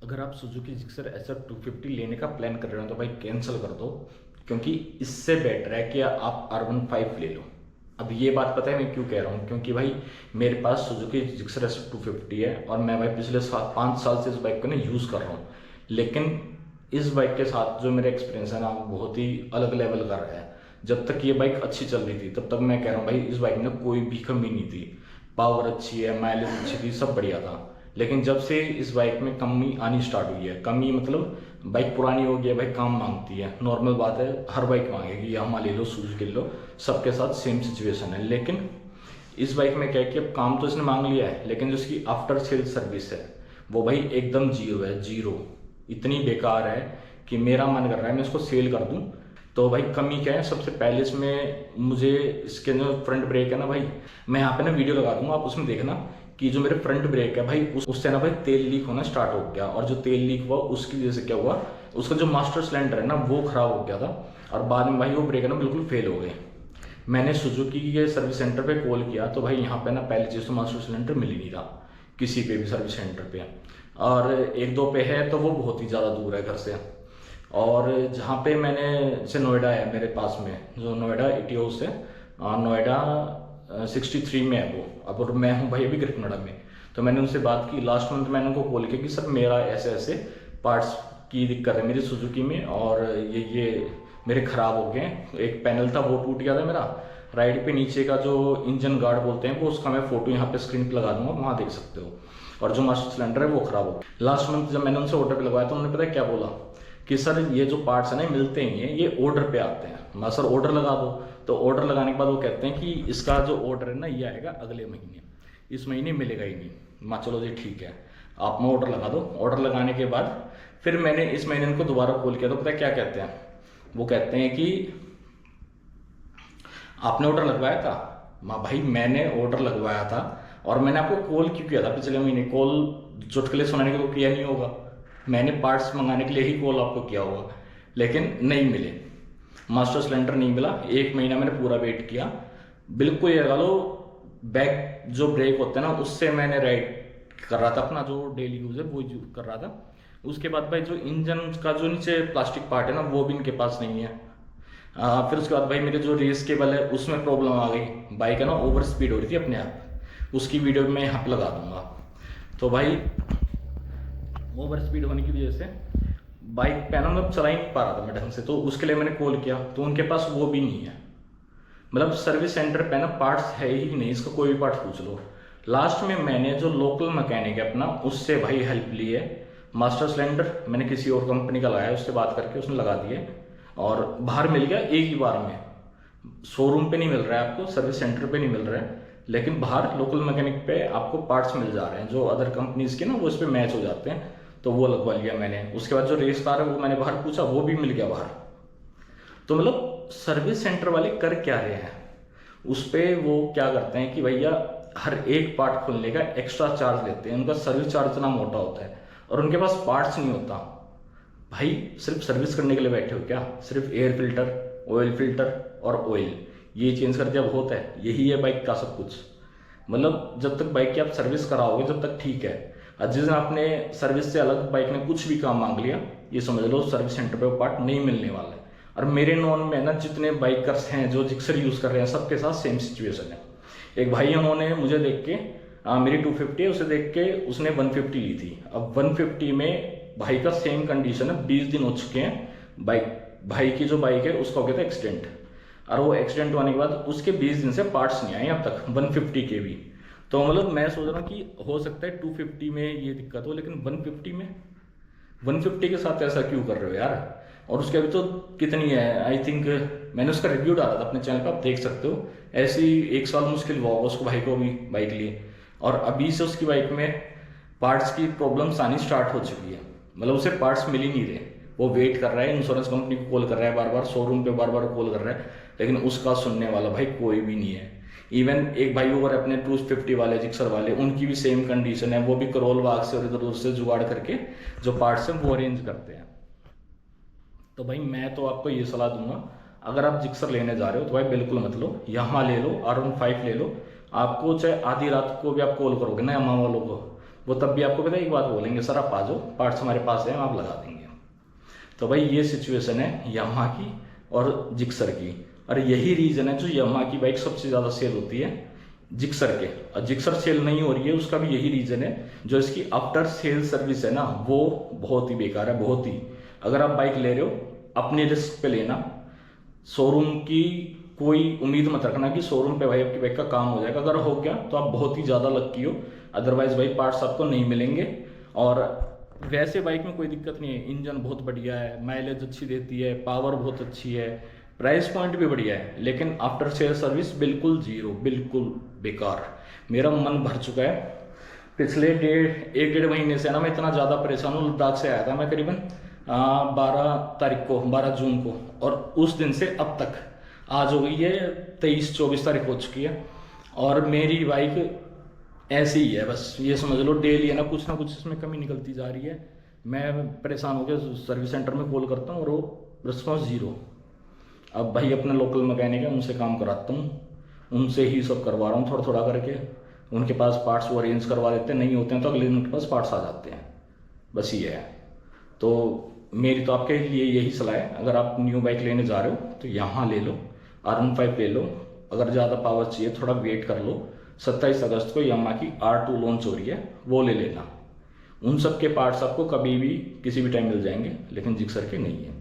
अगर आप Suzuki Gixxer SF 250 लेने का प्लान कर रहे हो तो भाई कैंसिल कर दो, क्योंकि इससे बेटर है कि आप R15 ले लो। अब ये बात पता है मैं क्यों कह रहा हूँ, क्योंकि भाई मेरे पास सुजुकी जिक्सर SF 250 है और मैं भाई पिछले 5 साल से इस बाइक को ना यूज़ कर रहा हूँ। लेकिन इस बाइक के साथ जो मेरा एक्सपीरियंस है ना वो बहुत ही अलग लेवल का रहा है। जब तक ये बाइक अच्छी चल रही थी तब तक मैं कह रहा हूँ भाई इस बाइक में कोई भी कमी नहीं थी। पावर अच्छी है, माइलेज अच्छी थी, सब बढ़िया था। लेकिन जब से इस बाइक में कमी आनी स्टार्ट हुई है, कमी मतलब बाइक पुरानी हो गई है भाई, काम मांगती है, नॉर्मल बात है, हर बाइक मांगेगी, यामाहा ले लो, सुजुकी ले लो, सबके साथ सेम सिचुएशन है। लेकिन इस बाइक में क्या है कि अब काम तो इसने मांग लिया है, लेकिन जो इसकी आफ्टर सेल सर्विस है वो भाई एकदम जीरो है, जीरो। इतनी बेकार है कि मेरा मन कर रहा है मैं इसको सेल कर दूं। तो भाई कमी क्या है, सबसे पहले इसमें मुझे इसके जो फ्रंट ब्रेक है ना भाई, मैं यहाँ पे ना वीडियो लगा दूंगा, आप उसमें देखना कि जो मेरे फ्रंट ब्रेक है भाई उससे ना भाई तेल लीक होना स्टार्ट हो गया। और जो तेल लीक हुआ उसकी वजह से क्या हुआ, उसका जो मास्टर सिलेंडर है ना वो खराब हो गया था और बाद में भाई वो ब्रेक है ना बिल्कुल फेल हो गए। मैंने सुजुकी के सर्विस सेंटर पे कॉल किया तो भाई यहाँ पे ना पहली चीज़ तो मास्टर सिलेंडर मिल ही नहीं रहा किसी पे भी सर्विस सेंटर पे, और एक दो पे है तो वो बहुत ही ज़्यादा दूर है घर से। और जहाँ पे मैंने, जैसे नोएडा है मेरे पास में, जो नोएडा एटी हाउस है, नोएडा 63 में है वो। अब मैं हूँ भाई अभी ग्रेट नोएडा में। तो मैंने उनसे बात की, लास्ट मंथ मैंने उनको कॉल किया कि सर मेरा ऐसे ऐसे पार्ट्स की दिक्कत है मेरी सुजुकी में और ये मेरे ख़राब हो गए। एक पैनल था वो टूट गया था मेरा, राइट पे नीचे का जो इंजन गार्ड बोलते हैं वो, उसका मैं फोटो यहाँ पे स्क्रीन पे लगा दूंगा, वहाँ देख सकते हो। और जो मास्टर सिलेंडर है वो खराब हो गया। लास्ट मंथ जब मैंने उनसे ऑर्डर पे लगवाया तो उन्होंने पता है क्या बोला कि सर ये जो पार्ट्स है ना मिलते ही हैं, ये ऑर्डर पे आते हैं। मैं सर ऑर्डर लगा दो, तो ऑर्डर लगाने के बाद वो कहते हैं कि इसका जो ऑर्डर है ना ये आएगा अगले महीने, इस महीने मिलेगा ही नहीं। मैं चलो जी ठीक है, आप मैं ऑर्डर लगा दो। ऑर्डर लगाने के बाद फिर मैंने इस महीने उनको दोबारा कॉल किया तो पता है क्या कहते हैं, वो कहते हैं कि आपने ऑर्डर लगवाया था। माँ भाई मैंने ऑर्डर लगवाया था और मैंने आपको कॉल क्यों किया था पिछले महीने, कॉल चुटकुले सुनाने के तो किया नहीं होगा, मैंने पार्ट्स मंगाने के लिए ही कॉल आपको किया होगा। लेकिन नहीं मिले, मास्टर सिलेंडर नहीं मिला। एक महीना मैंने पूरा वेट किया, बिल्कुल ये लगा लो बैक जो ब्रेक होता है ना उससे मैंने राइड कर रहा था, अपना जो डेली यूज है वो यूज कर रहा था। उसके बाद भाई जो इंजन का जो नीचे प्लास्टिक पार्ट है ना वो भी इनके पास नहीं है। फिर उसके बाद भाई मेरे जो रेस केबल है उसमें प्रॉब्लम आ गई, बाइक है ना ओवर स्पीड हो रही थी अपने आप, उसकी वीडियो मैं यहाँ पे लगा दूंगा। तो भाई ओवर स्पीड होने की वजह से बाइक पे ना मैं चला ही नहीं पा रहा था मैं ढंग से, तो उसके लिए मैंने कॉल किया तो उनके पास वो भी नहीं है। मतलब सर्विस सेंटर पे ना पार्ट्स है ही नहीं, इसका कोई भी पार्ट पूछ लो। लास्ट में मैंने जो लोकल मैकेनिक है अपना उससे भाई हेल्प ली है। मास्टर सिलेंडर मैंने किसी और कंपनी का लगाया, उससे बात करके उसने लगा दिए और बाहर मिल गया एक ही बार में। शोरूम पे नहीं मिल रहा है आपको, सर्विस सेंटर पे नहीं मिल रहा है, लेकिन बाहर लोकल मैकेनिक पे आपको पार्ट्स मिल जा रहे हैं जो अदर कंपनीज के ना वो इस पे मैच हो जाते हैं। तो वो लगवा लिया मैंने। उसके बाद जो रेस कार है वो मैंने बाहर पूछा, वो भी मिल गया बाहर। तो मतलब सर्विस सेंटर वाले कर क्या रहे हैं, उस पर वो क्या करते हैं कि भैया हर एक पार्ट खोलने का एक्स्ट्रा चार्ज लेते हैं। उनका सर्विस चार्ज इतना मोटा होता है और उनके पास पार्ट्स नहीं होता। भाई सिर्फ सर्विस करने के लिए बैठे हो क्या? सिर्फ एयर फिल्टर, ऑयल फिल्टर और ऑयल ये चेंज कर दिया बहुत है, यही है बाइक का सब कुछ। मतलब जब तक बाइक की आप सर्विस कराओगे जब तक ठीक है, और जिस दिन आपने सर्विस से अलग बाइक ने कुछ भी काम मांग लिया, ये समझ लो सर्विस सेंटर पे वो पार्ट नहीं मिलने वाला है। और मेरे नॉन में ना जितने बाइकर्स हैं जो जिक्सर यूज़ कर रहे हैं सबके साथ सेम सिचुएशन है। एक भाई उन्होंने मुझे देख के मेरी 250 है, उसे देख के उसने 150 ली थी। अब 150 में भाई का सेम कंडीशन है, 20 दिन हो चुके हैं बाइक, भाई की जो बाइक है उसका हो गया था एक्सीडेंट, और वो एक्सीडेंट होने के बाद उसके 20 दिन से पार्ट्स नहीं आए अब तक 150 के भी। तो मतलब मैं सोच रहा हूँ कि हो सकता है 250 में ये दिक्कत हो, लेकिन 150 में 150 के साथ ऐसा क्यों कर रहे हो यार? और उसके अभी तो कितनी है, आई थिंक मैंने उसका रिव्यू डाला था अपने चैनल पर, आप देख सकते हो। ऐसी 1 साल मुश्किल हुआ होगा उसको भाई को भी बाइक लिए, और अभी से उसकी बाइक में पार्ट्स की प्रॉब्लम्स आनी स्टार्ट हो चुकी है। मतलब उसे पार्ट्स मिल ही नहीं रहे, वो वेट कर रहा है, इंश्योरेंस कंपनी को कॉल कर रहा है बार बार, शोरूम पे बार बार कॉल कर रहा है, लेकिन उसका सुनने वाला भाई कोई भी नहीं है। इवन एक भाई और अपने 250 वाले जिक्सर वाले, उनकी भी सेम कंडीशन है, वो भी करोल बाग से और इधर उधर से जुगाड़ करके जो पार्ट्स हैं वो अरेंज करते हैं। तो भाई मैं तो आपको ये सलाह दूंगा, अगर आप जिक्सर लेने जा रहे हो तो भाई बिल्कुल मत लो, यामाहा ले लो, R15 ले लो। आपको चाहे आधी रात को भी आप कॉल करोगे ना यामाहा वालों को वो तब भी आपको पता है एक बात बोलेंगे, सर आप आ जाओ, पार्ट्स हमारे पास है, हम आप लगा देंगे। तो भाई ये सिचुएशन है यामाहा की और जिक्सर की, और यही रीज़न है जो यामाहा की बाइक सबसे ज़्यादा सेल होती है जिक्सर के, और जिक्सर सेल नहीं हो रही है उसका भी यही रीज़न है, जो इसकी आफ्टर सेल सर्विस है ना वो बहुत ही बेकार है, बहुत ही। अगर आप बाइक ले रहे हो अपने रिस्क पे लेना, शोरूम की कोई उम्मीद मत रखना कि शोरूम पे भाई आपकी बाइक का काम हो जाएगा। अगर हो गया तो आप बहुत ही ज़्यादा लक्की हो, अदरवाइज भाई पार्ट्स आपको नहीं मिलेंगे। और वैसे बाइक में कोई दिक्कत नहीं है, इंजन बहुत बढ़िया है, माइलेज अच्छी देती है, पावर बहुत अच्छी है, प्राइस पॉइंट भी बढ़िया है, लेकिन आफ्टर सेल सर्विस बिल्कुल जीरो, बिल्कुल बेकार। मेरा मन भर चुका है। पिछले एक डेढ़ महीने से ना मैं इतना ज़्यादा परेशान हूँ। लद्दाख से आया था मैं करीबन 12 जून को, और उस दिन से अब तक आज हो गई है 23-24 तारीख हो चुकी है, और मेरी बाइक ऐसी ही है, बस ये समझ लो डेली है ना कुछ इसमें कमी निकलती जा रही है। मैं परेशान हो गया, सर्विस सेंटर में कॉल करता हूँ और वो रिस्पॉन्स जीरो। अब भाई अपने लोकल मैकेनिक है उनसे काम कराता हूँ, उनसे ही सब करवा रहा हूँ थोड़ा थोड़ा करके। उनके पास पार्ट्स वो अरेंज करवा देते हैं, नहीं होते हैं तो अगले दिन उनके पास पार्ट्स आ जाते हैं, बस ये है। तो मेरी तो आपके लिए यही सलाह है, अगर आप न्यू बाइक लेने जा रहे हो तो यहाँ ले लो, R15 ले लो। अगर ज़्यादा पावर चाहिए थोड़ा वेट कर लो, 27 अगस्त को यामाहा की R2 लॉन्च हो रही है, वो ले लेना। उन सब के पार्ट्स आपको कभी भी किसी भी टाइम मिल जाएंगे, लेकिन जिक्सर के नहीं है।